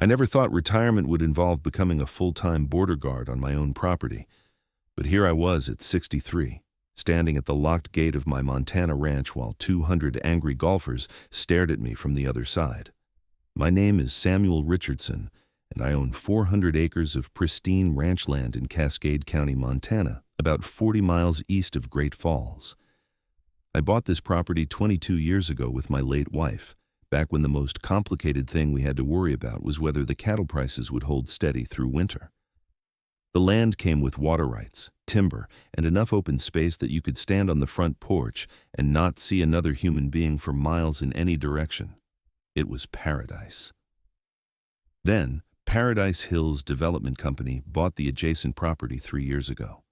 I never thought retirement would involve becoming a full-time border guard on my own property. But here I was at 63, standing at the locked gate of my Montana ranch while 200 angry golfers stared at me from the other side. My name is Samuel Richardson, and I own 400 acres of pristine ranch land in Cascade County, Montana, about 40 miles east of Great Falls. I bought this property 22 years ago with my late wife, back when the most complicated thing we had to worry about was whether the cattle prices would hold steady through winter. The land came with water rights, timber, and enough open space that you could stand on the front porch and not see another human being for miles in any direction. It was paradise. Then, Paradise Hills Development Company bought the adjacent property 3 years ago.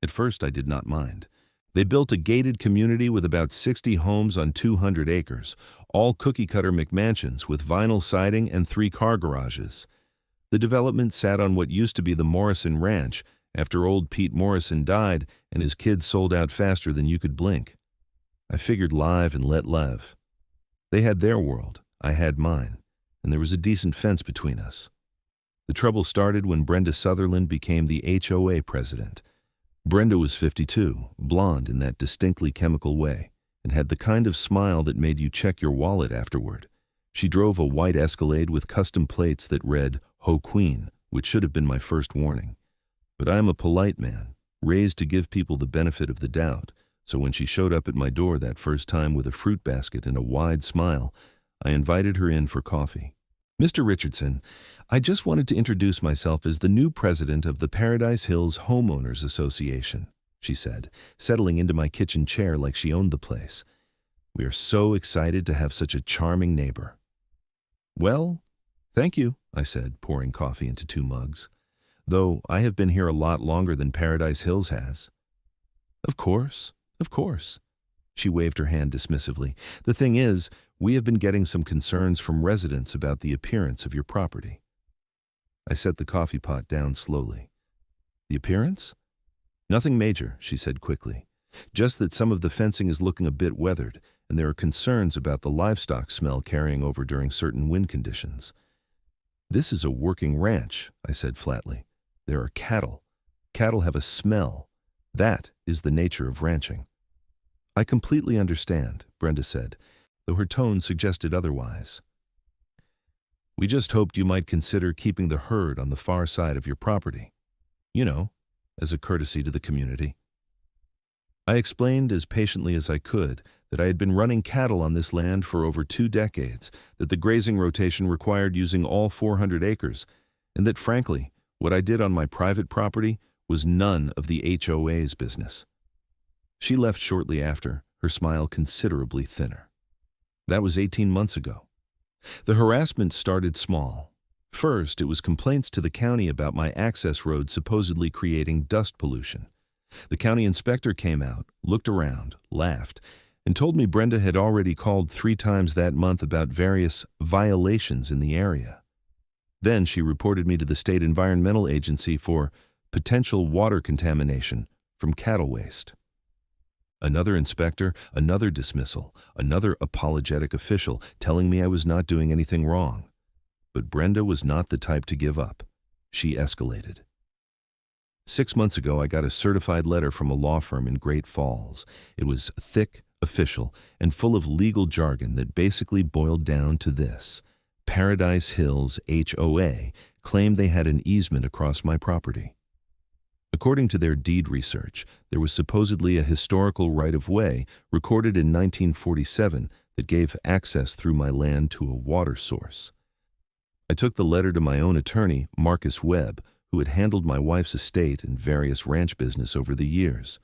At first, I did not mind. They built a gated community with about 60 homes on 200 acres, all cookie-cutter McMansions with vinyl siding and 3 car garages. The development sat on what used to be the Morrison Ranch after old Pete Morrison died and his kids sold out faster than you could blink. I figured live and let live. They had their world, I had mine, and there was a decent fence between us. The trouble started when Brenda Sutherland became the HOA president. Brenda was 52, blonde in that distinctly chemical way, and had the kind of smile that made you check your wallet afterward. She drove a white Escalade with custom plates that read, Ho Queen, which should have been my first warning. But I am a polite man, raised to give people the benefit of the doubt, so when she showed up at my door that first time with a fruit basket and a wide smile, I invited her in for coffee. Mr. Richardson, I just wanted to introduce myself as the new president of the Paradise Hills Homeowners Association, she said, settling into my kitchen chair like she owned the place. We are so excited to have such a charming neighbor. Well, thank you, I said, pouring coffee into 2 mugs. Though I have been here a lot longer than Paradise Hills has. Of course, of course. She waved her hand dismissively. The thing is, we have been getting some concerns from residents about the appearance of your property. I set the coffee pot down slowly. The appearance? Nothing major, she said quickly. Just that some of the fencing is looking a bit weathered, and there are concerns about the livestock smell carrying over during certain wind conditions. This is a working ranch, I said flatly. There are cattle. Cattle have a smell. That is the nature of ranching. I completely understand, Brenda said, though her tone suggested otherwise. We just hoped you might consider keeping the herd on the far side of your property. You know, as a courtesy to the community. I explained as patiently as I could that I had been running cattle on this land for over 2 decades, that the grazing rotation required using all 400 acres, and that frankly, what I did on my private property was none of the HOA's business. She left shortly after, her smile considerably thinner. That was 18 months ago. The harassment started small. First, it was complaints to the county about my access road supposedly creating dust pollution. The county inspector came out, looked around, laughed, and told me Brenda had already called 3 times that month about various violations in the area. Then she reported me to the State Environmental Agency for potential water contamination from cattle waste. Another inspector, another dismissal, another apologetic official telling me I was not doing anything wrong. But Brenda was not the type to give up. She escalated. 6 months ago, I got a certified letter from a law firm in Great Falls. It was thick, official, and full of legal jargon that basically boiled down to this. Paradise Hills HOA claimed they had an easement across my property. According to their deed research, there was supposedly a historical right-of-way recorded in 1947 that gave access through my land to a water source. I took the letter to my own attorney, Marcus Webb, who had handled my wife's estate and various ranch business over the years.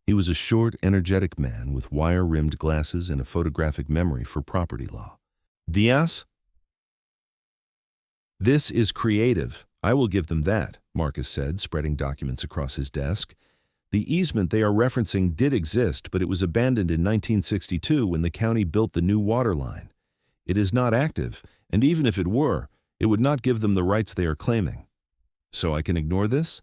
He was a short, energetic man with wire-rimmed glasses and a photographic memory for property law. Diaz? This is creative. I will give them that, Marcus said, spreading documents across his desk. The easement they are referencing did exist, but it was abandoned in 1962 when the county built the new water line. It is not active, and even if it were, it would not give them the rights they are claiming. So I can ignore this?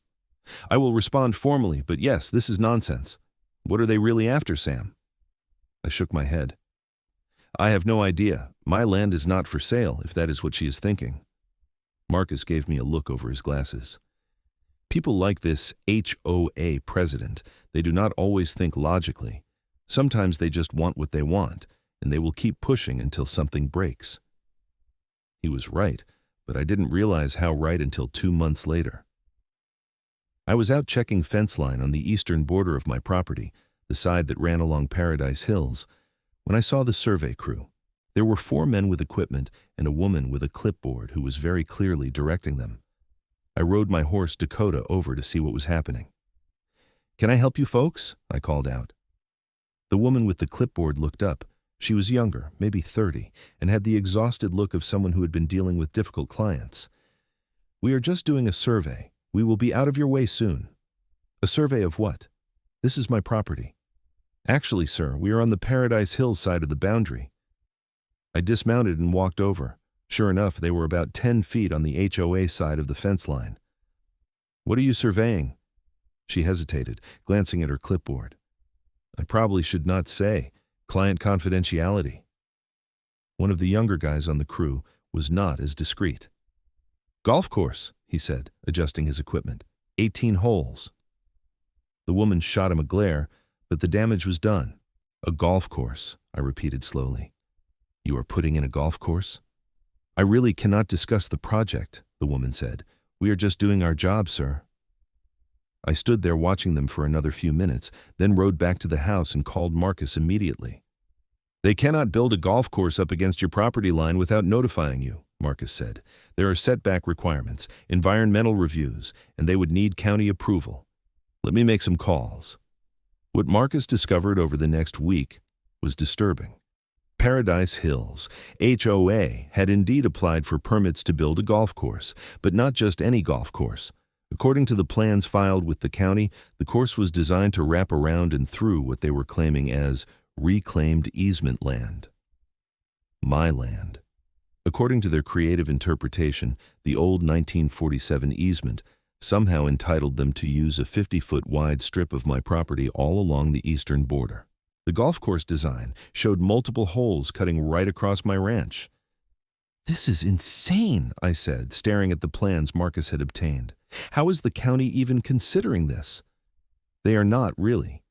I will respond formally, but yes, this is nonsense. What are they really after, Sam? I shook my head. I have no idea. My land is not for sale, if that is what she is thinking. Marcus gave me a look over his glasses. People like this HOA president, they do not always think logically. Sometimes they just want what they want, and they will keep pushing until something breaks. He was right, but I didn't realize how right until 2 months later. I was out checking fence line on the eastern border of my property, the side that ran along Paradise Hills, when I saw the survey crew. There were 4 men with equipment and a woman with a clipboard who was very clearly directing them. I rode my horse Dakota over to see what was happening. "Can I help you folks?" I called out. The woman with the clipboard looked up. She was younger, maybe 30, and had the exhausted look of someone who had been dealing with difficult clients. "We are just doing a survey. We will be out of your way soon." "A survey of what?" "This is my property." "Actually, sir, we are on the Paradise Hills side of the boundary." I dismounted and walked over. Sure enough, they were about 10 feet on the HOA side of the fence line. "What are you surveying?" She hesitated, glancing at her clipboard. "I probably should not say. Client confidentiality." One of the younger guys on the crew was not as discreet. "Golf course," he said, adjusting his equipment. 18 holes. The woman shot him a glare, but the damage was done. "A golf course," I repeated slowly. "You are putting in a golf course?" "I really cannot discuss the project," the woman said. "We are just doing our job, sir." I stood there watching them for another few minutes, then rode back to the house and called Marcus immediately. "They cannot build a golf course up against your property line without notifying you," Marcus said. "There are setback requirements, environmental reviews, and they would need county approval. Let me make some calls." What Marcus discovered over the next week was disturbing. Paradise Hills, HOA, had indeed applied for permits to build a golf course, but not just any golf course. According to the plans filed with the county, the course was designed to wrap around and through what they were claiming as reclaimed easement land. My land. According to their creative interpretation, the old 1947 easement somehow entitled them to use a 50-foot wide strip of my property all along the eastern border. The golf course design showed multiple holes cutting right across my ranch. "This is insane," I said, staring at the plans Marcus had obtained. "How is the county even considering this?" "They are not, really.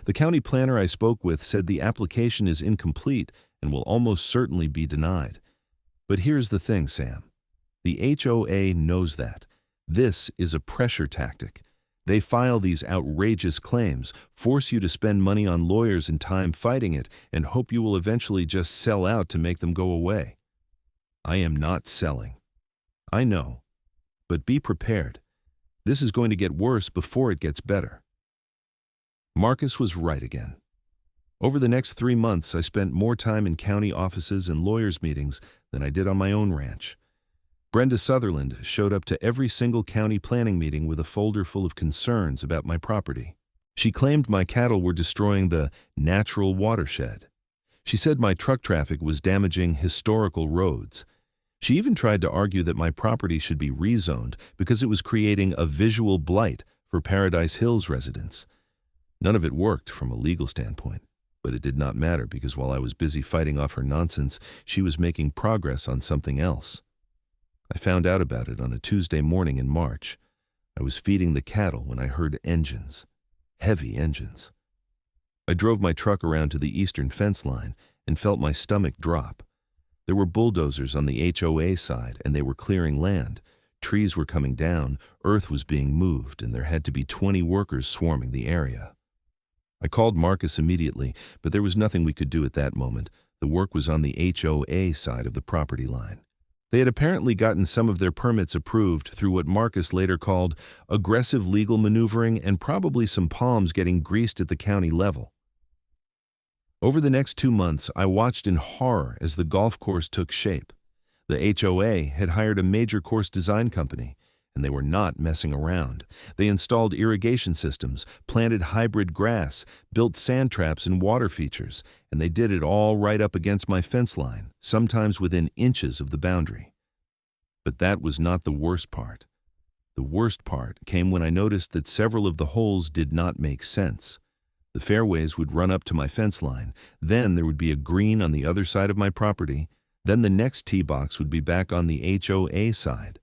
The county planner I spoke with said the application is incomplete and will almost certainly be denied. But here's the thing, Sam. The HOA knows that. This is a pressure tactic. They file these outrageous claims, force you to spend money on lawyers and time fighting it, and hope you will eventually just sell out to make them go away. I am not selling. I know. But be prepared. This is going to get worse before it gets better." Marcus was right again. Over the next 3 months, I spent more time in county offices and lawyers' meetings than I did on my own ranch. Brenda Sutherland showed up to every single county planning meeting with a folder full of concerns about my property. She claimed my cattle were destroying the natural watershed. She said my truck traffic was damaging historical roads. She even tried to argue that my property should be rezoned because it was creating a visual blight for Paradise Hills residents. None of it worked from a legal standpoint, but it did not matter because while I was busy fighting off her nonsense, she was making progress on something else. I found out about it on a Tuesday morning in March. I was feeding the cattle when I heard engines. Heavy engines. I drove my truck around to the eastern fence line and felt my stomach drop. There were bulldozers on the HOA side, and they were clearing land. Trees were coming down, earth was being moved, and there had to be 20 workers swarming the area. I called Marcus immediately, but there was nothing we could do at that moment. The work was on the HOA side of the property line. They had apparently gotten some of their permits approved through what Marcus later called aggressive legal maneuvering and probably some palms getting greased at the county level. Over the next 2 months, I watched in horror as the golf course took shape. The HOA had hired a major course design company, and they were not messing around. They installed irrigation systems, planted hybrid grass, built sand traps and water features, and they did it all right up against my fence line, sometimes within inches of the boundary. But that was not the worst part. The worst part came when I noticed that several of the holes did not make sense. The fairways would run up to my fence line, then there would be a green on the other side of my property, then the next tee box would be back on the HOA side.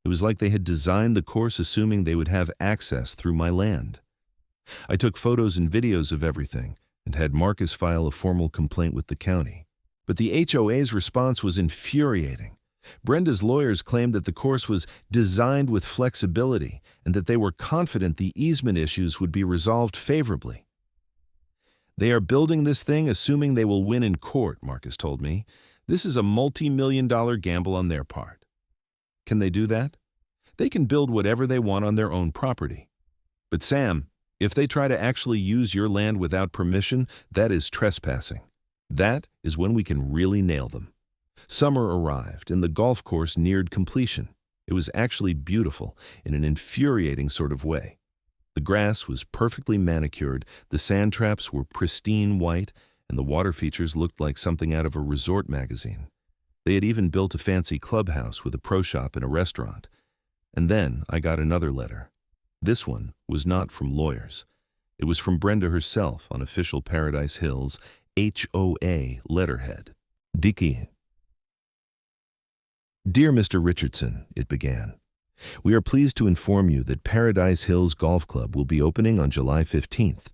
It was like they had designed the course assuming they would have access through my land. I took photos and videos of everything and had Marcus file a formal complaint with the county. But the HOA's response was infuriating. Brenda's lawyers claimed that the course was designed with flexibility and that they were confident the easement issues would be resolved favorably. They are building this thing assuming they will win in court, Marcus told me. This is a multi-million-dollar gamble on their part. Can they do that? They can build whatever they want on their own property. But Sam, if they try to actually use your land without permission, that is trespassing. That is when we can really nail them. Summer arrived and the golf course neared completion. It was actually beautiful in an infuriating sort of way. The grass was perfectly manicured, the sand traps were pristine white, and the water features looked like something out of a resort magazine. They had even built a fancy clubhouse with a pro shop and a restaurant. And then I got another letter. This one was not from lawyers. It was from Brenda herself on official Paradise Hills HOA letterhead. Dicky. Dear Mr. Richardson, it began. We are pleased to inform you that Paradise Hills Golf Club will be opening on July 15th.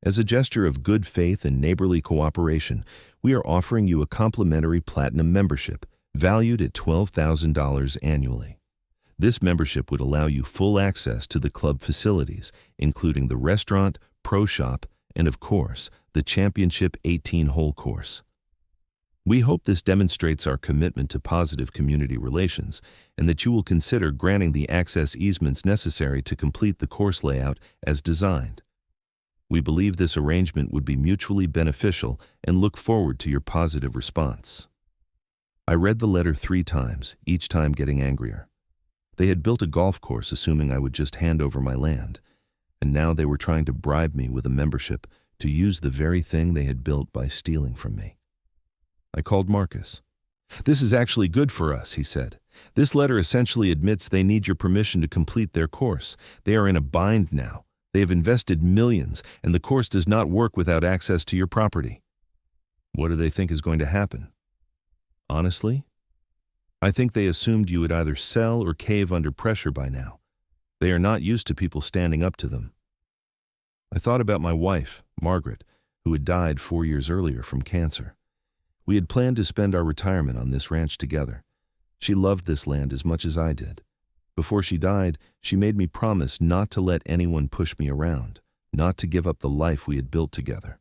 As a gesture of good faith and neighborly cooperation, we are offering you a complimentary platinum membership valued at $12,000 annually. This membership would allow you full access to the club facilities, including the restaurant, pro shop, and of course, the championship 18-hole course. We hope this demonstrates our commitment to positive community relations and that you will consider granting the access easements necessary to complete the course layout as designed. We believe this arrangement would be mutually beneficial and look forward to your positive response. I read the letter 3 times, each time getting angrier. They had built a golf course assuming I would just hand over my land, and now they were trying to bribe me with a membership to use the very thing they had built by stealing from me. I called Marcus. This is actually good for us, he said. This letter essentially admits they need your permission to complete their course. They are in a bind now. They have invested millions, and the course does not work without access to your property. What do they think is going to happen? Honestly, I think they assumed you would either sell or cave under pressure by now. They are not used to people standing up to them. I thought about my wife, Margaret, who had died 4 years earlier from cancer. We had planned to spend our retirement on this ranch together. She loved this land as much as I did. Before she died, she made me promise not to let anyone push me around, not to give up the life we had built together.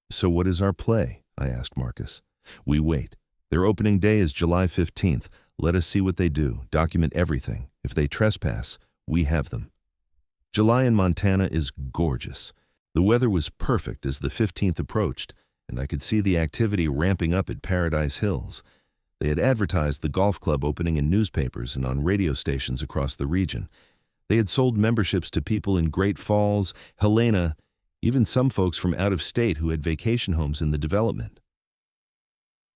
So what is our play? I asked Marcus. We wait. Their opening day is July 15th. Let us see what they do, document everything. If they trespass, we have them. July in Montana is gorgeous. The weather was perfect as the 15th approached, and I could see the activity ramping up at Paradise Hills. They had advertised the golf club opening in newspapers and on radio stations across the region. They had sold memberships to people in Great Falls, Helena, even some folks from out of state who had vacation homes in the development.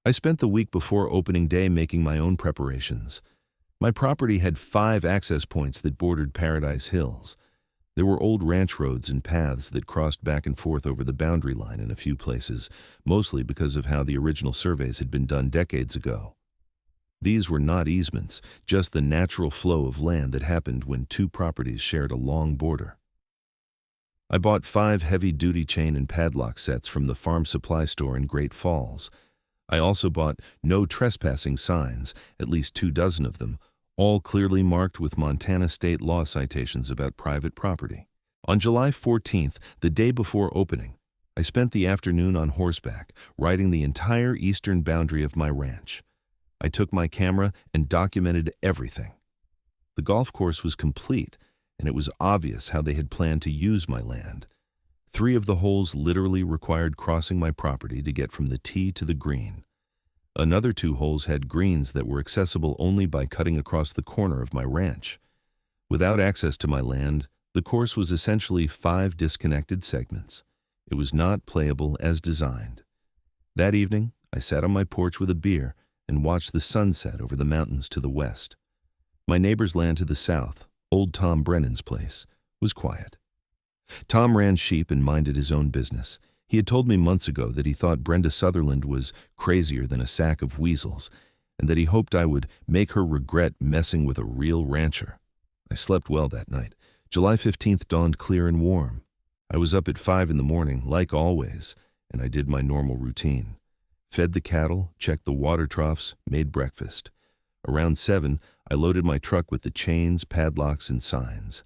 I spent the week before opening day making my own preparations. My property had 5 access points that bordered Paradise Hills. There were old ranch roads and paths that crossed back and forth over the boundary line in a few places, mostly because of how the original surveys had been done decades ago. These were not easements, just the natural flow of land that happened when 2 properties shared a long border. I bought 5 heavy-duty chain and padlock sets from the farm supply store in Great Falls. I also bought no trespassing signs, at least 24 of them, all clearly marked with Montana state law citations about private property. On July 14th, the day before opening, I spent the afternoon on horseback, riding the entire eastern boundary of my ranch. I took my camera and documented everything. The golf course was complete, and it was obvious how they had planned to use my land. 3 of the holes literally required crossing my property to get from the tee to the green. Another 2 holes had greens that were accessible only by cutting across the corner of my ranch. Without access to my land, the course was essentially 5 disconnected segments. It was not playable as designed. That evening, I sat on my porch with a beer and watched the sunset over the mountains to the west. My neighbor's land to the south, old Tom Brennan's place, was quiet. Tom ran sheep and minded his own business. He had told me months ago that he thought Brenda Sutherland was crazier than a sack of weasels, and that he hoped I would make her regret messing with a real rancher. I slept well that night. July 15th dawned clear and warm. I was up at 5 in the morning, like always, and I did my normal routine. Fed the cattle, checked the water troughs, made breakfast. Around 7, I loaded my truck with the chains, padlocks, and signs.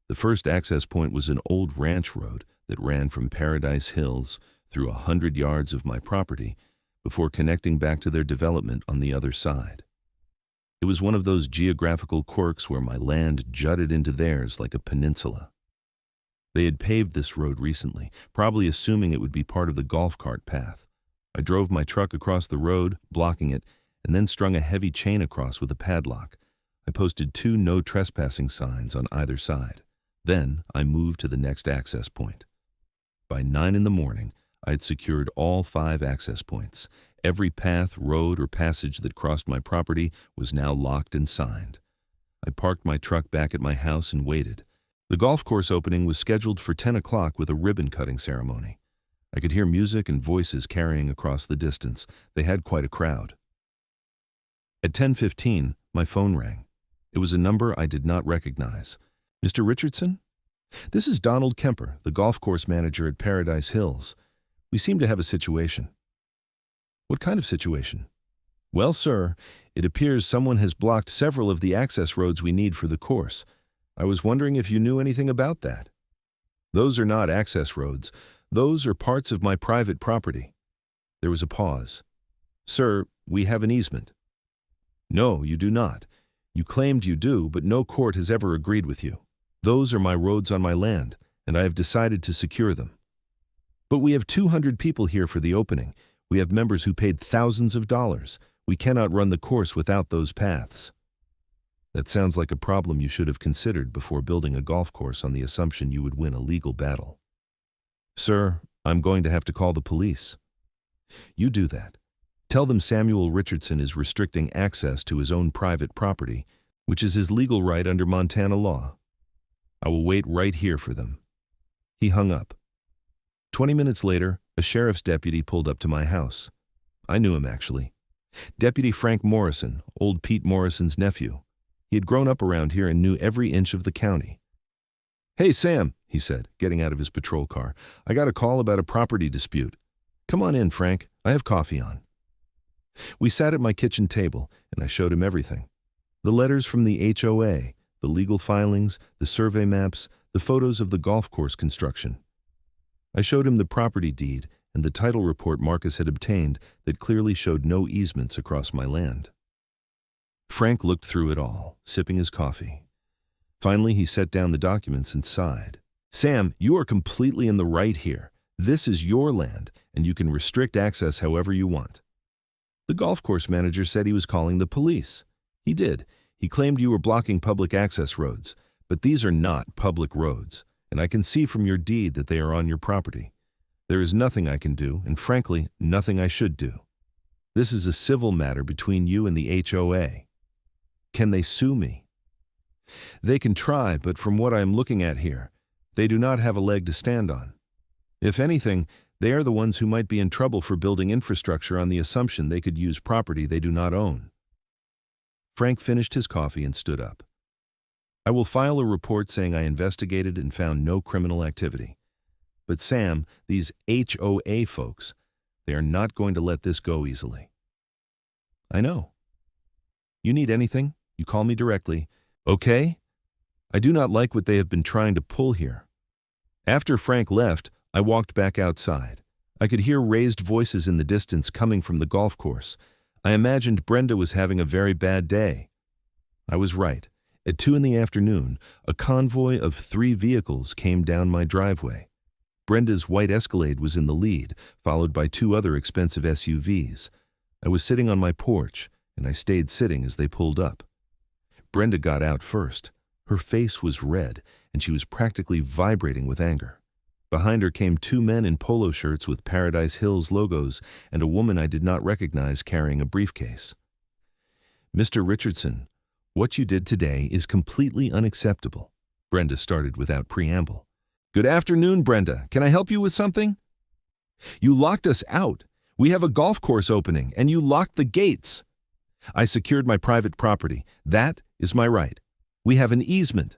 The first access point was an old ranch road that ran from Paradise Hills through 100 yards of my property before connecting back to their development on the other side. It was one of those geographical quirks where my land jutted into theirs like a peninsula. They had paved this road recently, probably assuming it would be part of the golf cart path. I drove my truck across the road, blocking it, and then strung a heavy chain across with a padlock. I posted 2 no trespassing signs on either side. Then I moved to the next access point. By 9 in the morning, I had secured all 5 access points. Every path, road, or passage that crossed my property was now locked and signed. I parked my truck back at my house and waited. The golf course opening was scheduled for 10 o'clock with a ribbon-cutting ceremony. I could hear music and voices carrying across the distance. They had quite a crowd. At 10:15, my phone rang. It was a number I did not recognize. Mr. Richardson? This is Donald Kemper, the golf course manager at Paradise Hills. We seem to have a situation. What kind of situation? Well, sir, it appears someone has blocked several of the access roads we need for the course. I was wondering if you knew anything about that. Those are not access roads. Those are parts of my private property. There was a pause. Sir, we have an easement. No, you do not. You claimed you do, but no court has ever agreed with you. Those are my roads on my land, and I have decided to secure them. But we have 200 people here for the opening. We have members who paid thousands of dollars. We cannot run the course without those paths. That sounds like a problem you should have considered before building a golf course on the assumption you would win a legal battle. Sir, I'm going to have to call the police. You do that. Tell them Samuel Richardson is restricting access to his own private property, which is his legal right under Montana law. I will wait right here for them. He hung up. 20 minutes later, a sheriff's deputy pulled up to my house. I knew him, actually. Deputy Frank Morrison, old Pete Morrison's nephew. He had grown up around here and knew every inch of the county. Hey, Sam, he said, getting out of his patrol car. I got a call about a property dispute. Come on in, Frank. I have coffee on. We sat at my kitchen table, and I showed him everything. The letters from the HOA, the legal filings, the survey maps, the photos of the golf course construction. I showed him the property deed and the title report Marcus had obtained that clearly showed no easements across my land. Frank looked through it all, sipping his coffee. Finally, he set down the documents and sighed. Sam, you are completely in the right here. This is your land, and you can restrict access however you want. The golf course manager said he was calling the police. He did. He claimed you were blocking public access roads, but these are not public roads, and I can see from your deed that they are on your property. There is nothing I can do, and frankly, nothing I should do. This is a civil matter between you and the HOA. Can they sue me? They can try, but from what I am looking at here, they do not have a leg to stand on. If anything, they are the ones who might be in trouble for building infrastructure on the assumption they could use property they do not own. Frank finished his coffee and stood up. I will file a report saying I investigated and found no criminal activity. But Sam, these HOA folks, they are not going to let this go easily. I know. You need anything, you call me directly. Okay? I do not like what they have been trying to pull here. After Frank left, I walked back outside. I could hear raised voices in the distance coming from the golf course. I imagined Brenda was having a very bad day. I was right. At 2 in the afternoon, a convoy of 3 vehicles came down my driveway. Brenda's white Escalade was in the lead, followed by 2 other expensive SUVs. I was sitting on my porch, and I stayed sitting as they pulled up. Brenda got out first. Her face was red, and she was practically vibrating with anger. Behind her came 2 men in polo shirts with Paradise Hills logos and a woman I did not recognize carrying a briefcase. Mr. Richardson, what you did today is completely unacceptable. Brenda started without preamble. Good afternoon, Brenda. Can I help you with something? You locked us out. We have a golf course opening, and you locked the gates. I secured my private property. That is my right. We have an easement.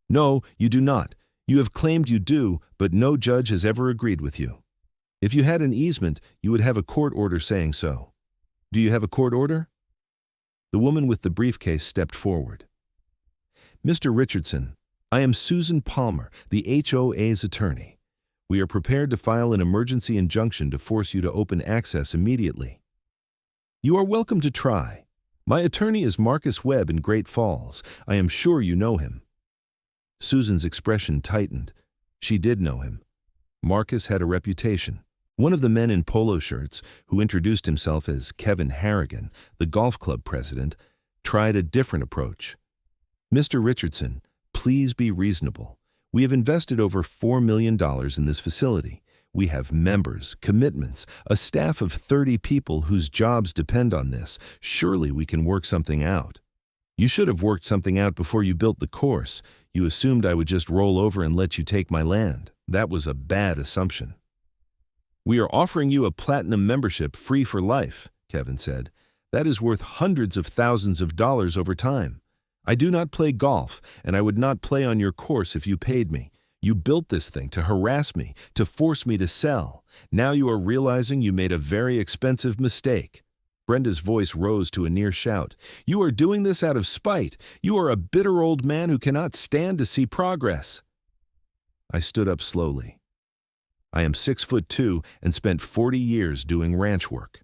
No, you do not. You have claimed you do, but no judge has ever agreed with you. If you had an easement, you would have a court order saying so. Do you have a court order? The woman with the briefcase stepped forward. Mr. Richardson, I am Susan Palmer, the HOA's attorney. We are prepared to file an emergency injunction to force you to open access immediately. You are welcome to try. My attorney is Marcus Webb in Great Falls. I am sure you know him. Susan's expression tightened. She did know him. Marcus had a reputation. One of the men in polo shirts, who introduced himself as Kevin Harrigan, the golf club president, tried a different approach. Mr. Richardson, please be reasonable. We have invested over $4 million in this facility. We have members, commitments, a staff of 30 people whose jobs depend on this. Surely we can work something out. You should have worked something out before you built the course. You assumed I would just roll over and let you take my land. That was a bad assumption. We are offering you a platinum membership free for life, Kevin said. That is worth hundreds of thousands of dollars over time. I do not play golf, and I would not play on your course if you paid me. You built this thing to harass me, to force me to sell. Now you are realizing you made a very expensive mistake. Brenda's voice rose to a near shout. You are doing this out of spite. You are a bitter old man who cannot stand to see progress. I stood up slowly. I am 6'2" and spent 40 years doing ranch work.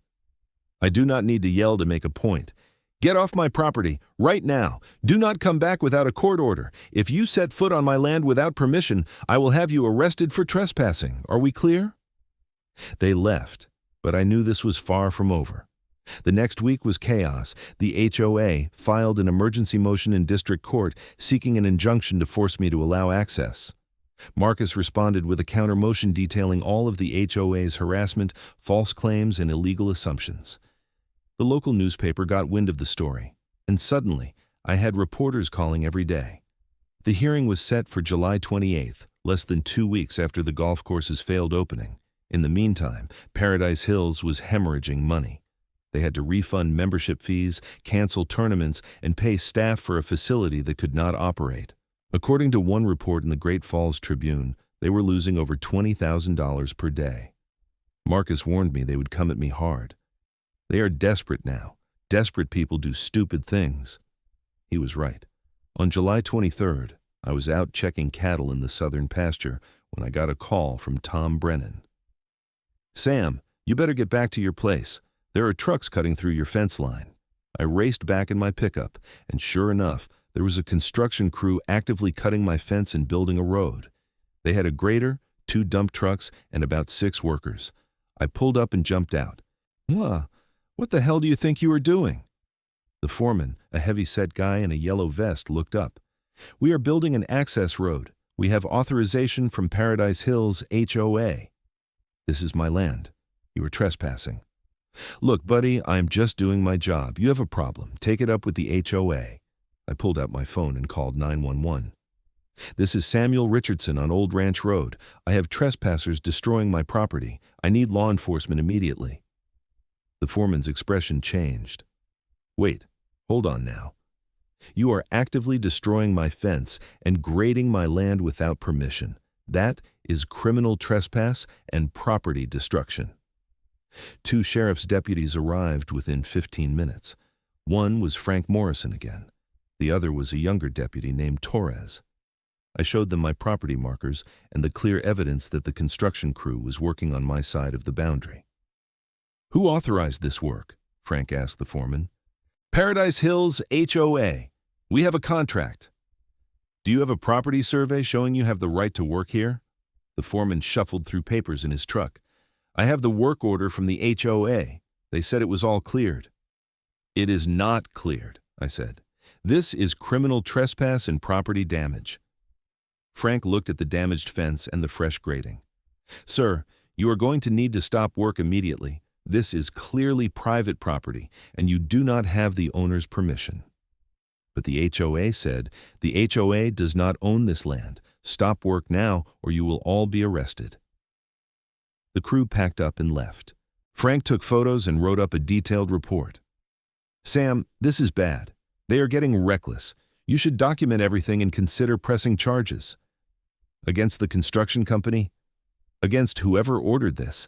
I do not need to yell to make a point. Get off my property, right now. Do not come back without a court order. If you set foot on my land without permission, I will have you arrested for trespassing. Are we clear? They left, but I knew this was far from over. The next week was chaos. The HOA filed an emergency motion in district court seeking an injunction to force me to allow access. Marcus responded with a counter motion detailing all of the HOA's harassment, false claims, and illegal assumptions. The local newspaper got wind of the story, and suddenly I had reporters calling every day. The hearing was set for July 28th, less than 2 weeks after the golf course's failed opening. In the meantime, Paradise Hills was hemorrhaging money. They had to refund membership fees, cancel tournaments, and pay staff for a facility that could not operate. According to one report in the Great Falls Tribune, they were losing over $20,000 per day. Marcus warned me they would come at me hard. They are desperate now. Desperate people do stupid things. He was right. On July 23rd, I was out checking cattle in the southern pasture when I got a call from Tom Brennan. Sam, you better get back to your place. There are trucks cutting through your fence line. I raced back in my pickup, and sure enough, there was a construction crew actively cutting my fence and building a road. They had a grader, 2 dump trucks, and about 6 workers. I pulled up and jumped out. What the hell do you think you are doing? The foreman, a heavy-set guy in a yellow vest, looked up. We are building an access road. We have authorization from Paradise Hills HOA. This is my land. You are trespassing. Look, buddy, I'm just doing my job. You have a problem. Take it up with the HOA. I pulled out my phone and called 911. This is Samuel Richardson on Old Ranch Road. I have trespassers destroying my property. I need law enforcement immediately. The foreman's expression changed. Wait, hold on now. You are actively destroying my fence and grading my land without permission. That is criminal trespass and property destruction. 2 sheriff's deputies arrived within 15 minutes. One was Frank Morrison again. The other was a younger deputy named Torres. I showed them my property markers and the clear evidence that the construction crew was working on my side of the boundary. Who authorized this work? Frank asked the foreman. Paradise Hills HOA. We have a contract. Do you have a property survey showing you have the right to work here? The foreman shuffled through papers in his truck. I have the work order from the HOA. They said it was all cleared. It is not cleared, I said. This is criminal trespass and property damage. Frank looked at the damaged fence and the fresh grading. Sir, you are going to need to stop work immediately. This is clearly private property, and you do not have the owner's permission. But the HOA said, the HOA does not own this land. Stop work now, or you will all be arrested. The crew packed up and left. Frank took photos and wrote up a detailed report. Sam, this is bad. They are getting reckless. You should document everything and consider pressing charges. Against the construction company? Against whoever ordered this.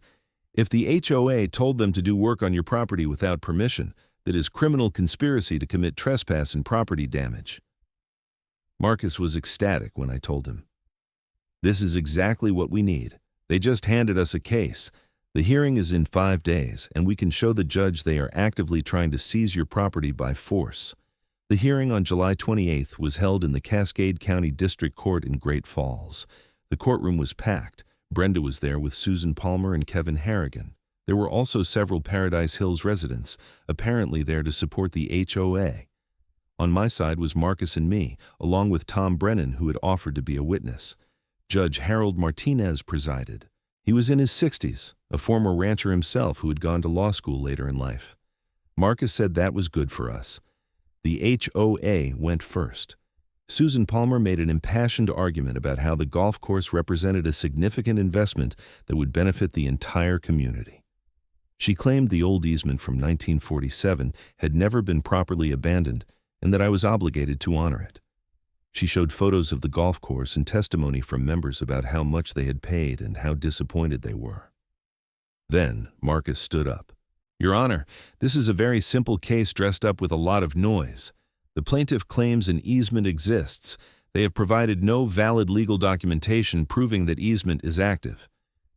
If the HOA told them to do work on your property without permission, that is criminal conspiracy to commit trespass and property damage. Marcus was ecstatic when I told him. This is exactly what we need. They just handed us a case. The hearing is in 5 days, and we can show the judge they are actively trying to seize your property by force. The hearing on July 28th was held in the Cascade County District Court in Great Falls. The courtroom was packed. Brenda was there with Susan Palmer and Kevin Harrigan. There were also several Paradise Hills residents, apparently there to support the HOA. On my side was Marcus and me, along with Tom Brennan, who had offered to be a witness. Judge Harold Martinez presided. He was in his 60s, a former rancher himself who had gone to law school later in life. Marcus said that was good for us. The HOA went first. Susan Palmer made an impassioned argument about how the golf course represented a significant investment that would benefit the entire community. She claimed the old easement from 1947 had never been properly abandoned and that I was obligated to honor it. She showed photos of the golf course and testimony from members about how much they had paid and how disappointed they were. Then Marcus stood up. Your Honor, this is a very simple case dressed up with a lot of noise. The plaintiff claims an easement exists. They have provided no valid legal documentation proving that easement is active.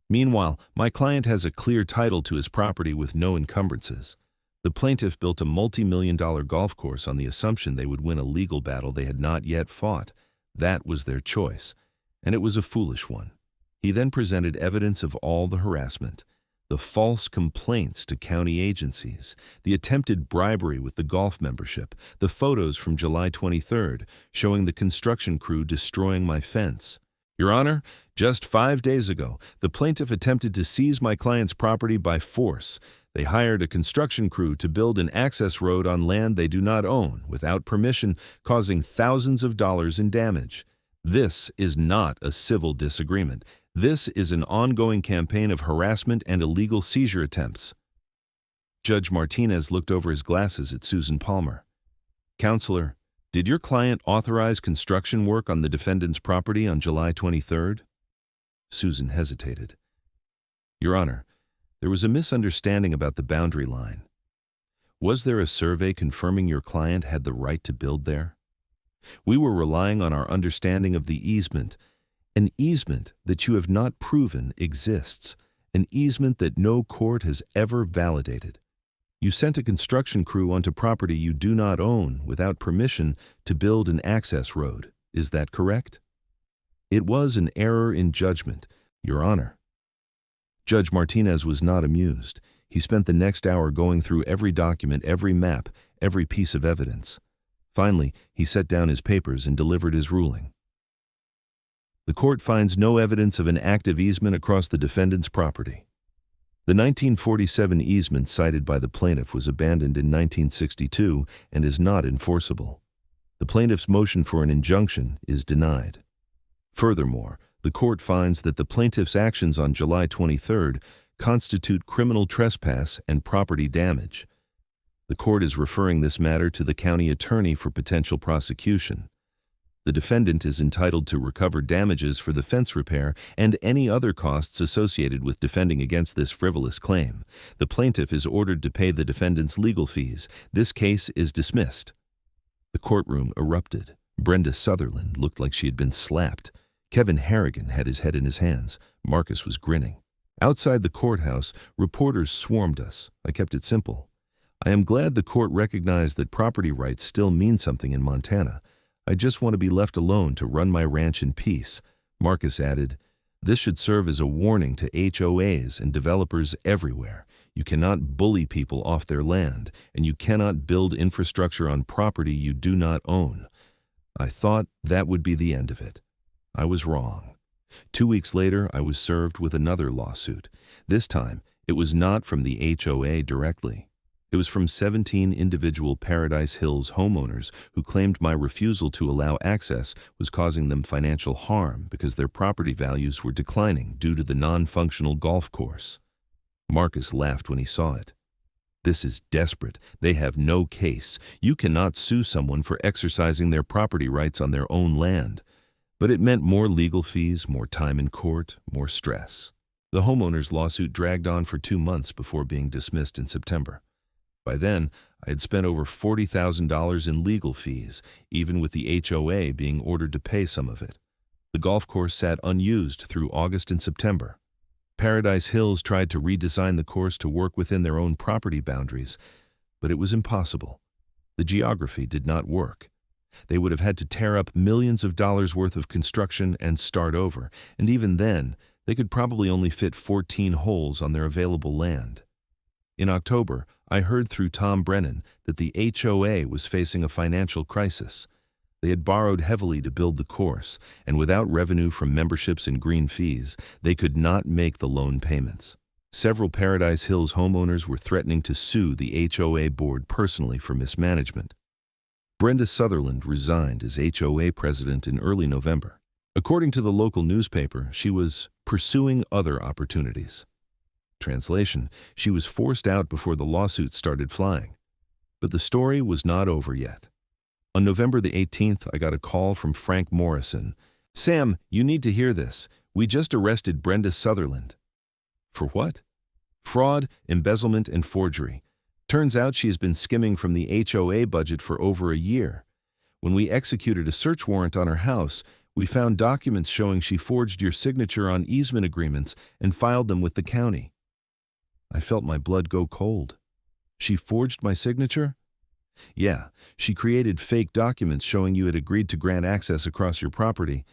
Meanwhile, my client has a clear title to his property with no encumbrances. The plaintiff built a multi-million-dollar golf course on the assumption they would win a legal battle they had not yet fought. That was their choice, and it was a foolish one. He then presented evidence of all the harassment, the false complaints to county agencies, the attempted bribery with the golf membership, the photos from July 23rd showing the construction crew destroying my fence. Your Honor, just 5 days ago, the plaintiff attempted to seize my client's property by force. They hired a construction crew to build an access road on land they do not own without permission, causing thousands of dollars in damage. This is not a civil disagreement. This is an ongoing campaign of harassment and illegal seizure attempts. Judge Martinez looked over his glasses at Susan Palmer. Counselor, did your client authorize construction work on the defendant's property on July 23rd? Susan hesitated. Your Honor, there was a misunderstanding about the boundary line. Was there a survey confirming your client had the right to build there? We were relying on our understanding of the easement, an easement that you have not proven exists, an easement that no court has ever validated. You sent a construction crew onto property you do not own without permission to build an access road. Is that correct? It was an error in judgment, Your Honor. Judge Martinez was not amused. He spent the next hour going through every document, every map, every piece of evidence. Finally, he set down his papers and delivered his ruling. The court finds no evidence of an active easement across the defendant's property. The 1947 easement cited by the plaintiff was abandoned in 1962 and is not enforceable. The plaintiff's motion for an injunction is denied. Furthermore, the court finds that the plaintiff's actions on July 23rd constitute criminal trespass and property damage. The court is referring this matter to the county attorney for potential prosecution. The defendant is entitled to recover damages for the fence repair and any other costs associated with defending against this frivolous claim. The plaintiff is ordered to pay the defendant's legal fees. This case is dismissed. The courtroom erupted. Brenda Sutherland looked like she had been slapped. Kevin Harrigan had his head in his hands. Marcus was grinning. Outside the courthouse, reporters swarmed us. I kept it simple. I am glad the court recognized that property rights still mean something in Montana. I just want to be left alone to run my ranch in peace. Marcus added, this should serve as a warning to HOAs and developers everywhere. You cannot bully people off their land, and you cannot build infrastructure on property you do not own. I thought that would be the end of it. I was wrong. 2 weeks later, I was served with another lawsuit. This time, it was not from the HOA directly. It was from 17 individual Paradise Hills homeowners who claimed my refusal to allow access was causing them financial harm because their property values were declining due to the non-functional golf course. Marcus laughed when he saw it. This is desperate. They have no case. You cannot sue someone for exercising their property rights on their own land. But it meant more legal fees, more time in court, more stress. The homeowner's lawsuit dragged on for 2 months before being dismissed in September. By then, I had spent over $40,000 in legal fees, even with the HOA being ordered to pay some of it. The golf course sat unused through August and September. Paradise Hills tried to redesign the course to work within their own property boundaries, but it was impossible. The geography did not work. They would have had to tear up millions of dollars worth of construction and start over, and even then, they could probably only fit 14 holes on their available land. In October, I heard through Tom Brennan that the HOA was facing a financial crisis. They had borrowed heavily to build the course, and without revenue from memberships and green fees, they could not make the loan payments. Several Paradise Hills homeowners were threatening to sue the HOA board personally for mismanagement. Brenda Sutherland resigned as HOA president in early November. According to the local newspaper, she was pursuing other opportunities. Translation, she was forced out before the lawsuit started flying. But the story was not over yet. On November the 18th, I got a call from Frank Morrison. "Sam, you need to hear this. We just arrested Brenda Sutherland." "For what?" "Fraud, embezzlement, and forgery. Turns out she has been skimming from the HOA budget for over a year. When we executed a search warrant on her house, we found documents showing she forged your signature on easement agreements and filed them with the county." I felt my blood go cold. She forged my signature? Yeah, she created fake documents showing you had agreed to grant access across your property.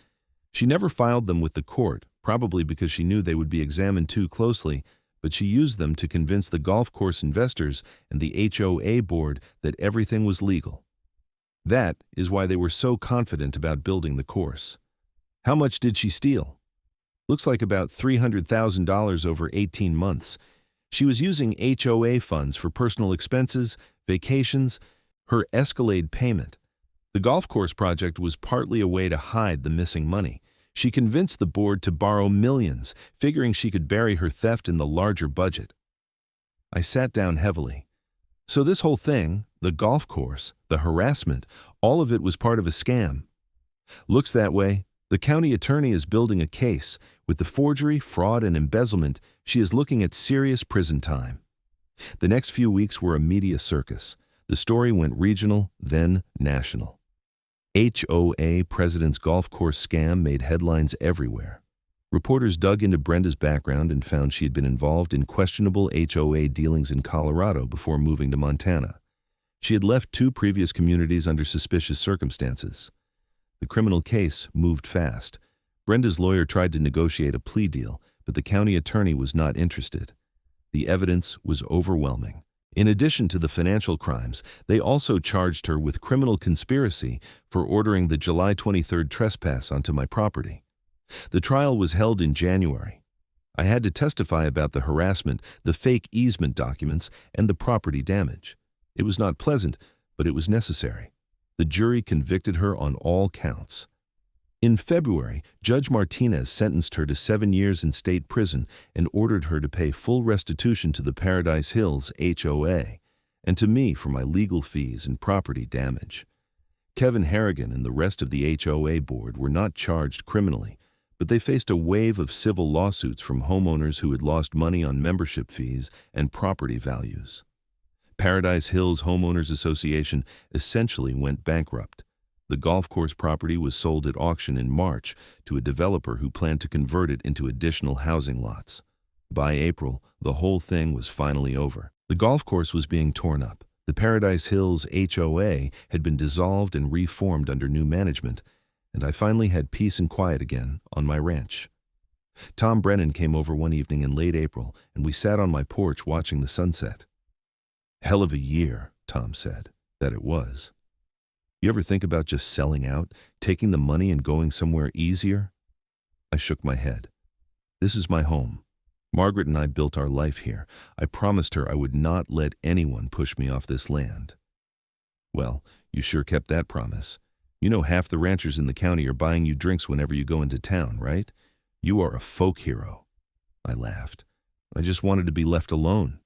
She never filed them with the court, probably because she knew they would be examined too closely, but she used them to convince the golf course investors and the HOA board that everything was legal. That is why they were so confident about building the course. How much did she steal? Looks like about $300,000 over 18 months. She was using HOA funds for personal expenses, vacations, her Escalade payment. The golf course project was partly a way to hide the missing money. She convinced the board to borrow millions, figuring she could bury her theft in the larger budget. I sat down heavily. So this whole thing, the golf course, the harassment, all of it was part of a scam. Looks that way. The county attorney is building a case. With the forgery, fraud, and embezzlement, she is looking at serious prison time. The next few weeks were a media circus. The story went regional, then national. HOA president's golf course scam made headlines everywhere. Reporters dug into Brenda's background and found she had been involved in questionable HOA dealings in Colorado before moving to Montana. She had left 2 previous communities under suspicious circumstances. The criminal case moved fast. Brenda's lawyer tried to negotiate a plea deal, but the county attorney was not interested. The evidence was overwhelming. In addition to the financial crimes, they also charged her with criminal conspiracy for ordering the July 23rd trespass onto my property. The trial was held in January. I had to testify about the harassment, the fake easement documents, and the property damage. It was not pleasant, but it was necessary. The jury convicted her on all counts. In February, Judge Martinez sentenced her to 7 years in state prison and ordered her to pay full restitution to the Paradise Hills HOA and to me for my legal fees and property damage. Kevin Harrigan and the rest of the HOA board were not charged criminally, but they faced a wave of civil lawsuits from homeowners who had lost money on membership fees and property values. Paradise Hills Homeowners Association essentially went bankrupt. The golf course property was sold at auction in March to a developer who planned to convert it into additional housing lots. By April, the whole thing was finally over. The golf course was being torn up. The Paradise Hills HOA had been dissolved and reformed under new management, and I finally had peace and quiet again on my ranch. Tom Brennan came over one evening in late April, and we sat on my porch watching the sunset. "Hell of a year," Tom said. That it was. "You ever think about just selling out, taking the money and going somewhere easier?" I shook my head. "This is my home. Margaret and I built our life here. I promised her I would not let anyone push me off this land." "Well, you sure kept that promise. You know half the ranchers in the county are buying you drinks whenever you go into town, right? You are a folk hero." I laughed. "I just wanted to be left alone."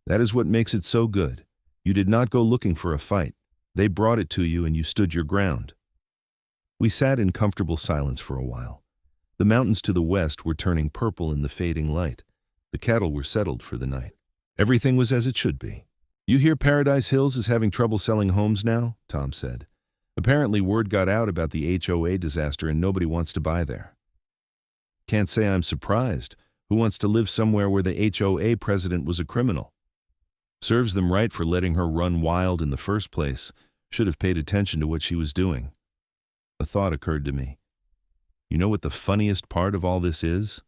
That is what makes it so good. You did not go looking for a fight. They brought it to you and you stood your ground. We sat in comfortable silence for a while. The mountains to the west were turning purple in the fading light. The cattle were settled for the night. Everything was as it should be. You hear Paradise Hills is having trouble selling homes now? Tom said. Apparently word got out about the HOA disaster and nobody wants to buy there. Can't say I'm surprised. Who wants to live somewhere where the HOA president was a criminal? Serves them right for letting her run wild in the first place. Should have paid attention to what she was doing. A thought occurred to me. You know what the funniest part of all this is?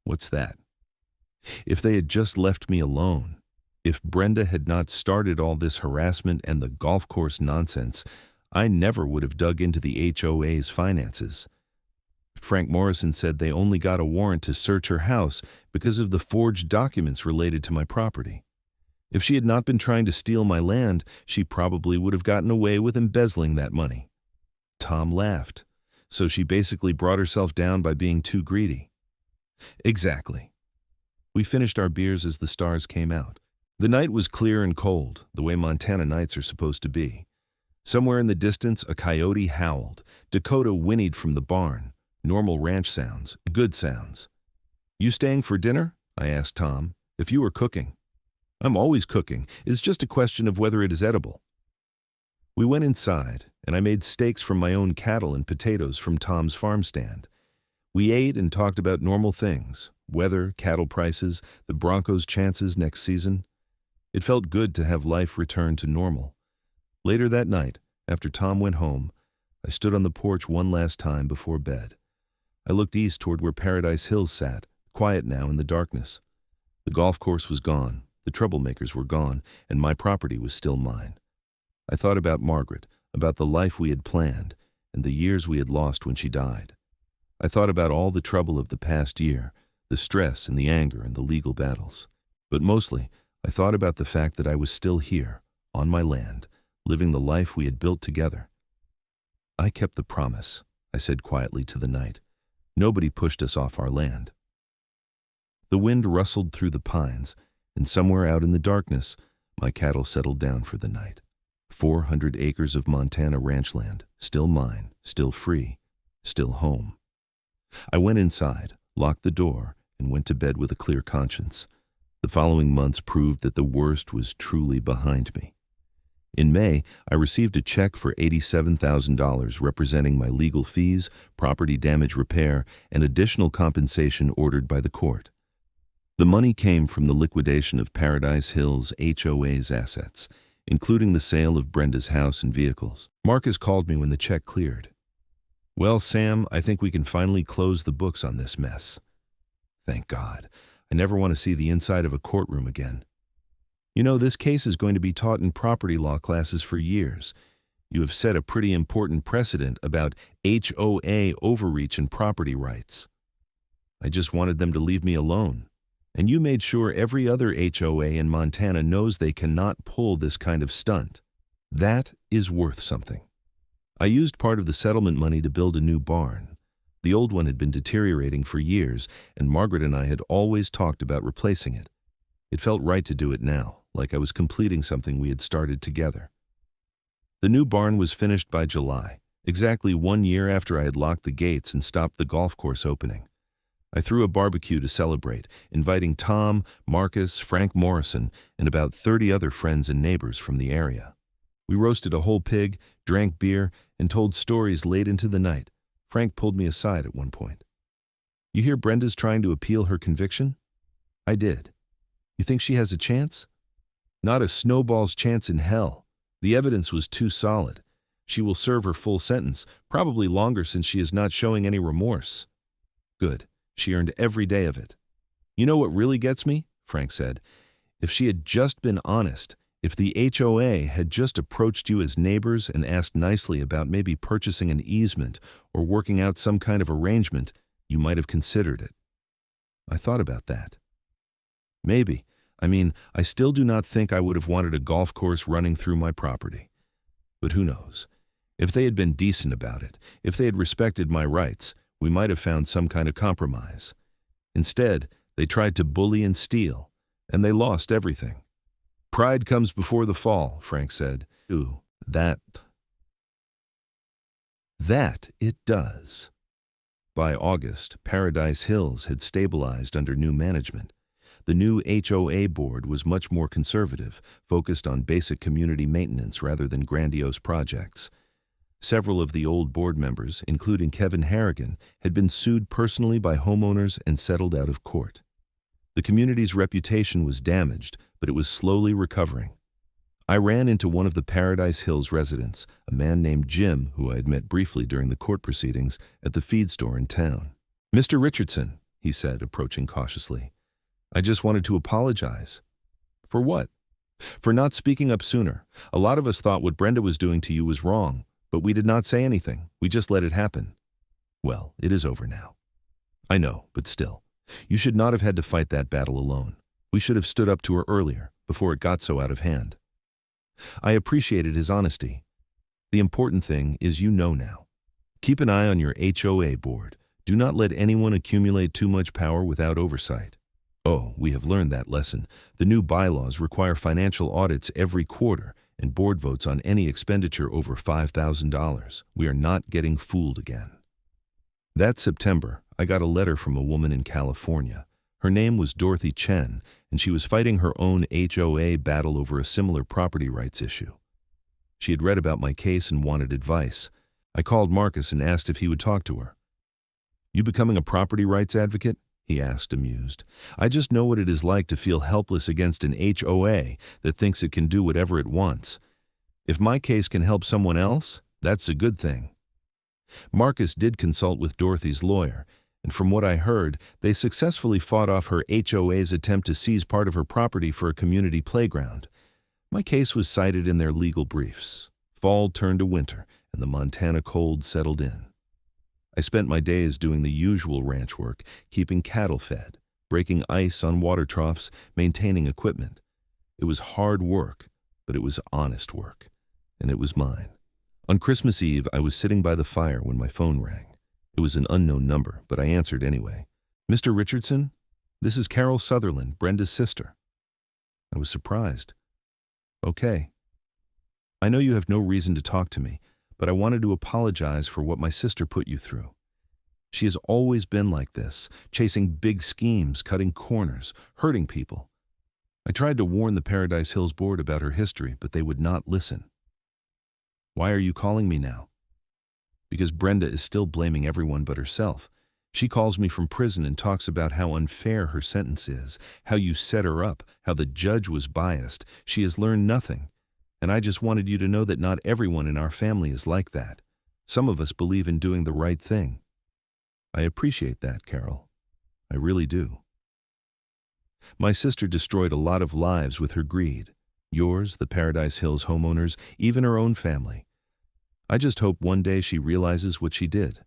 What's that? If they had just left me alone, if Brenda had not started all this harassment and the golf course nonsense, I never would have dug into the HOA's finances. Frank Morrison said they only got a warrant to search her house because of the forged documents related to my property. If she had not been trying to steal my land, she probably would have gotten away with embezzling that money. Tom laughed. So she basically brought herself down by being too greedy. Exactly. We finished our beers as the stars came out. The night was clear and cold, the way Montana nights are supposed to be. Somewhere in the distance, a coyote howled. Dakota whinnied from the barn. Normal ranch sounds, good sounds. You staying for dinner? I asked Tom. If you were cooking. I'm always cooking. It's just a question of whether it is edible. We went inside, and I made steaks from my own cattle and potatoes from Tom's farm stand. We ate and talked about normal things, weather, cattle prices, the Broncos' chances next season. It felt good to have life return to normal. Later that night, after Tom went home, I stood on the porch one last time before bed. I looked east toward where Paradise Hills sat, quiet now in the darkness. The golf course was gone, the troublemakers were gone, and my property was still mine. I thought about Margaret, about the life we had planned, and the years we had lost when she died. I thought about all the trouble of the past year, the stress and the anger and the legal battles. But mostly, I thought about the fact that I was still here, on my land, living the life we had built together. I kept the promise, I said quietly to the night. Nobody pushed us off our land. The wind rustled through the pines, and somewhere out in the darkness, my cattle settled down for the night. 400 acres of Montana ranch land, still mine, still free, still home. I went inside, locked the door, and went to bed with a clear conscience. The following months proved that the worst was truly behind me. In May, I received a check for $87,000 representing my legal fees, property damage repair, and additional compensation ordered by the court. The money came from the liquidation of Paradise Hills HOA's assets, including the sale of Brenda's house and vehicles. Marcus called me when the check cleared. Well, Sam, I think we can finally close the books on this mess. Thank God. I never want to see the inside of a courtroom again. You know, this case is going to be taught in property law classes for years. You have set a pretty important precedent about HOA overreach and property rights. I just wanted them to leave me alone. And you made sure every other HOA in Montana knows they cannot pull this kind of stunt. That is worth something. I used part of the settlement money to build a new barn. The old one had been deteriorating for years, and Margaret and I had always talked about replacing it. It felt right to do it now, like I was completing something we had started together. The new barn was finished by July, exactly 1 year after I had locked the gates and stopped the golf course opening. I threw a barbecue to celebrate, inviting Tom, Marcus, Frank Morrison, and about 30 other friends and neighbors from the area. We roasted a whole pig, drank beer, and told stories late into the night. Frank pulled me aside at one point. You hear Brenda's trying to appeal her conviction? I did. You think she has a chance? Not a snowball's chance in hell. The evidence was too solid. She will serve her full sentence, probably longer since she is not showing any remorse. Good. She earned every day of it. You know what really gets me? Frank said. If she had just been honest, if the HOA had just approached you as neighbors and asked nicely about maybe purchasing an easement or working out some kind of arrangement, you might have considered it. I thought about that. Maybe. I mean, I still do not think I would have wanted a golf course running through my property. But who knows? If they had been decent about it, if they had respected my rights, we might have found some kind of compromise. Instead, they tried to bully and steal, and they lost everything. Pride comes before the fall, Frank said. Ooh, that it does. By August, Paradise Hills had stabilized under new management. The new HOA board was much more conservative, focused on basic community maintenance rather than grandiose projects. Several of the old board members, including Kevin Harrigan, had been sued personally by homeowners and settled out of court. The community's reputation was damaged, but it was slowly recovering. I ran into one of the Paradise Hills residents, a man named Jim, who I had met briefly during the court proceedings at the feed store in town. "Mr. Richardson," he said, approaching cautiously, "I just wanted to apologize." "For what?" "For not speaking up sooner. A lot of us thought what Brenda was doing to you was wrong, but we did not say anything. We just let it happen." "Well, it is over now." "I know, but still. You should not have had to fight that battle alone. We should have stood up to her earlier, before it got so out of hand." I appreciated his honesty. "The important thing is you know now. Keep an eye on your HOA board. Do not let anyone accumulate too much power without oversight." "Oh, we have learned that lesson. The new bylaws require financial audits every quarter and board votes on any expenditure over $5,000. We are not getting fooled again." That September, I got a letter from a woman in California. Her name was Dorothy Chen, and she was fighting her own HOA battle over a similar property rights issue. She had read about my case and wanted advice. I called Marcus and asked if he would talk to her. "You becoming a property rights advocate?" he asked, amused. "I just know what it is like to feel helpless against an HOA that thinks it can do whatever it wants. If my case can help someone else, that's a good thing." Marcus did consult with Dorothy's lawyer, and from what I heard, they successfully fought off her HOA's attempt to seize part of her property for a community playground. My case was cited in their legal briefs. Fall turned to winter, and the Montana cold settled in. I spent my days doing the usual ranch work, keeping cattle fed, breaking ice on water troughs, maintaining equipment. It was hard work, but it was honest work, and it was mine. On Christmas Eve, I was sitting by the fire when my phone rang. It was an unknown number, but I answered anyway. "Mr. Richardson? This is Carol Sutherland, Brenda's sister." I was surprised. "Okay. I know you have no reason to talk to me, but I wanted to apologize for what my sister put you through. She has always been like this, chasing big schemes, cutting corners, hurting people. I tried to warn the Paradise Hills board about her history, but they would not listen." "Why are you calling me now?" "Because Brenda is still blaming everyone but herself. She calls me from prison and talks about how unfair her sentence is, how you set her up, how the judge was biased. She has learned nothing. And I just wanted you to know that not everyone in our family is like that. Some of us believe in doing the right thing." "I appreciate that, Carol. I really do." My sister destroyed a lot of lives with her greed. Yours, the Paradise Hills homeowners, even her own family. I just hope one day she realizes what she did.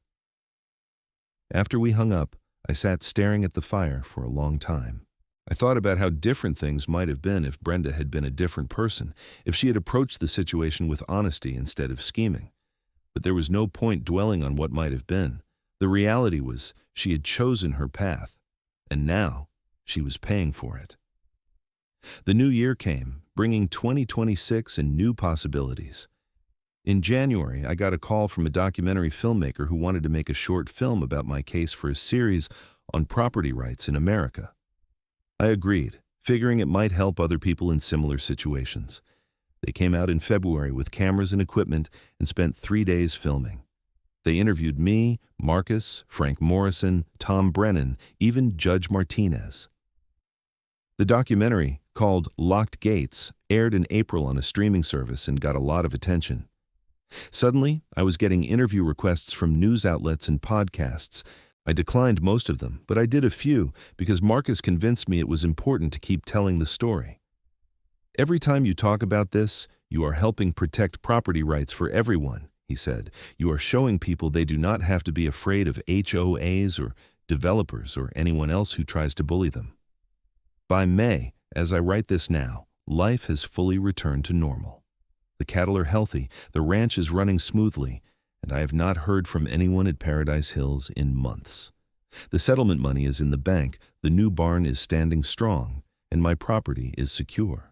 After we hung up, I sat staring at the fire for a long time. I thought about how different things might have been if Brenda had been a different person, if she had approached the situation with honesty instead of scheming. But there was no point dwelling on what might have been. The reality was she had chosen her path, and now she was paying for it. The new year came, bringing 2026 and new possibilities. In January, I got a call from a documentary filmmaker who wanted to make a short film about my case for a series on property rights in America. I agreed, figuring it might help other people in similar situations. They came out in February with cameras and equipment and spent 3 days filming. They interviewed me, Marcus, Frank Morrison, Tom Brennan, even Judge Martinez. The documentary, called Locked Gates, aired in April on a streaming service and got a lot of attention. Suddenly, I was getting interview requests from news outlets and podcasts. I declined most of them, but I did a few because Marcus convinced me it was important to keep telling the story. "Every time you talk about this, you are helping protect property rights for everyone," he said. "You are showing people they do not have to be afraid of HOAs or developers or anyone else who tries to bully them." By May, as I write this now, life has fully returned to normal. The cattle are healthy, the ranch is running smoothly, and I have not heard from anyone at Paradise Hills in months. The settlement money is in the bank, the new barn is standing strong, and my property is secure.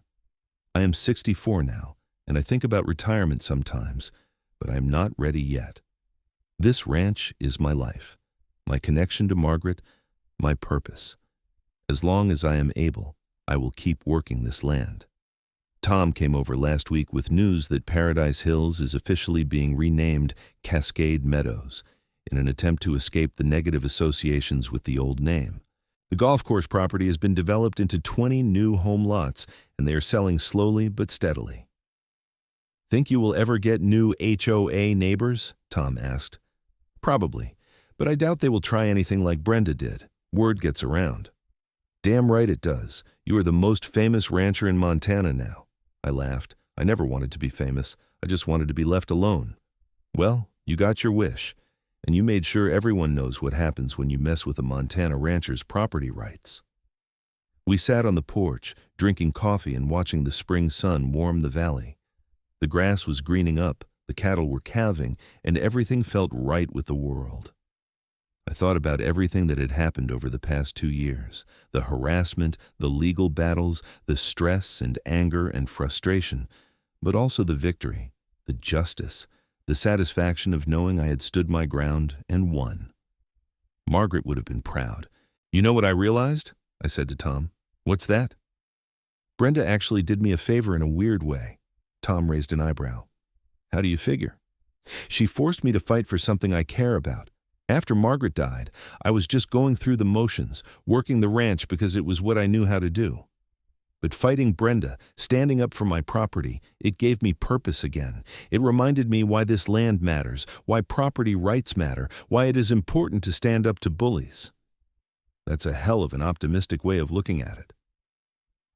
I am 64 now, and I think about retirement sometimes, but I am not ready yet. This ranch is my life, my connection to Margaret, my purpose. As long as I am able, I will keep working this land. Tom came over last week with news that Paradise Hills is officially being renamed Cascade Meadows in an attempt to escape the negative associations with the old name. The golf course property has been developed into 20 new home lots, and they are selling slowly but steadily. "Think you will ever get new HOA neighbors?" Tom asked. "Probably, but I doubt they will try anything like Brenda did. Word gets around." "Damn right it does. You are the most famous rancher in Montana now." I laughed. I never wanted to be famous. I just wanted to be left alone. "Well, you got your wish, and you made sure everyone knows what happens when you mess with a Montana rancher's property rights." We sat on the porch, drinking coffee and watching the spring sun warm the valley. The grass was greening up, the cattle were calving, and everything felt right with the world. I thought about everything that had happened over the past 2 years, the harassment, the legal battles, the stress and anger and frustration, but also the victory, the justice, the satisfaction of knowing I had stood my ground and won. Margaret would have been proud. "You know what I realized?" I said to Tom. "What's that?" "Brenda actually did me a favor in a weird way." Tom raised an eyebrow. "How do you figure?" "She forced me to fight for something I care about. After Margaret died, I was just going through the motions, working the ranch because it was what I knew how to do. But fighting Brenda, standing up for my property, it gave me purpose again. It reminded me why this land matters, why property rights matter, why it is important to stand up to bullies." That's a hell of an optimistic way of looking at it.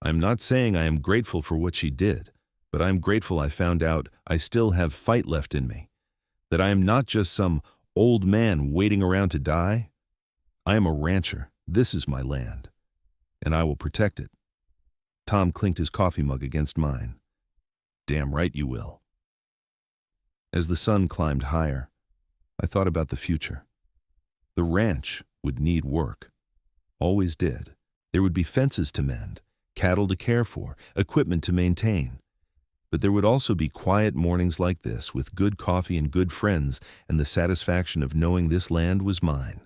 "I'm not saying I am grateful for what she did, but I'm grateful I found out I still have fight left in me, that I am not just some old man waiting around to die. I am a rancher. This is my land, and I will protect it." Tom clinked his coffee mug against mine. "Damn right you will." As the sun climbed higher, I thought about the future. The ranch would need work. Always did. There would be fences to mend, cattle to care for, equipment to maintain. But there would also be quiet mornings like this with good coffee and good friends and the satisfaction of knowing this land was mine.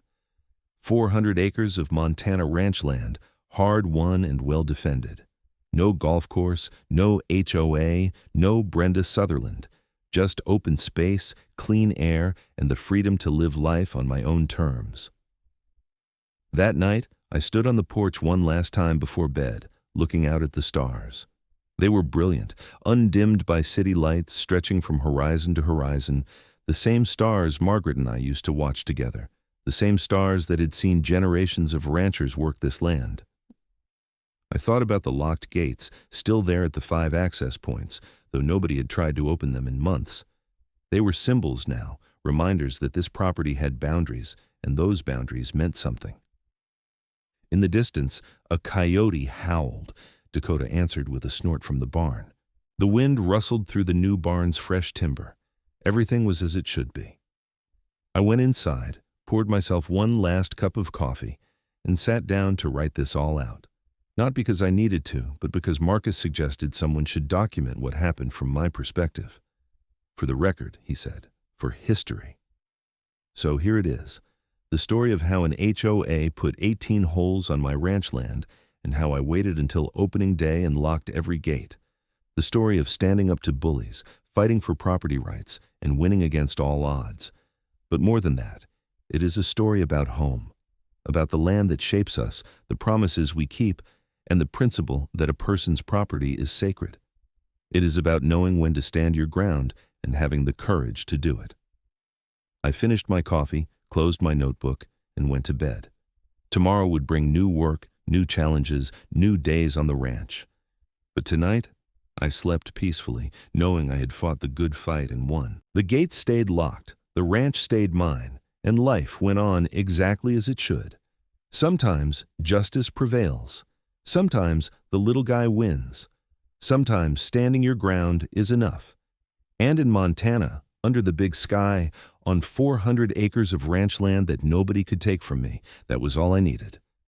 400 acres of Montana ranch land, hard won and well defended. No golf course, no HOA, no Brenda Sutherland. Just open space, clean air, and the freedom to live life on my own terms. That night, I stood on the porch one last time before bed, looking out at the stars. They were brilliant, undimmed by city lights stretching from horizon to horizon, the same stars Margaret and I used to watch together, the same stars that had seen generations of ranchers work this land. I thought about the locked gates, still there at the 5 access points, though nobody had tried to open them in months. They were symbols now, reminders that this property had boundaries, and those boundaries meant something. In the distance, a coyote howled. Dakota answered with a snort from the barn. The wind rustled through the new barn's fresh timber. Everything was as it should be. I went inside, poured myself one last cup of coffee, and sat down to write this all out. Not because I needed to, but because Marcus suggested someone should document what happened from my perspective. "For the record," he said, "for history." So here it is, the story of how an HOA put 18 holes on my ranch land and how I waited until opening day and locked every gate. The story of standing up to bullies, fighting for property rights, and winning against all odds. But more than that, it is a story about home, about the land that shapes us, the promises we keep, and the principle that a person's property is sacred. It is about knowing when to stand your ground and having the courage to do it. I finished my coffee, closed my notebook, and went to bed. Tomorrow would bring new work, new challenges, new days on the ranch. But tonight, I slept peacefully, knowing I had fought the good fight and won. The gates stayed locked, the ranch stayed mine, and life went on exactly as it should. Sometimes justice prevails. Sometimes the little guy wins. Sometimes standing your ground is enough. And in Montana, under the big sky, on 400 acres of ranch land that nobody could take from me, that was all I needed.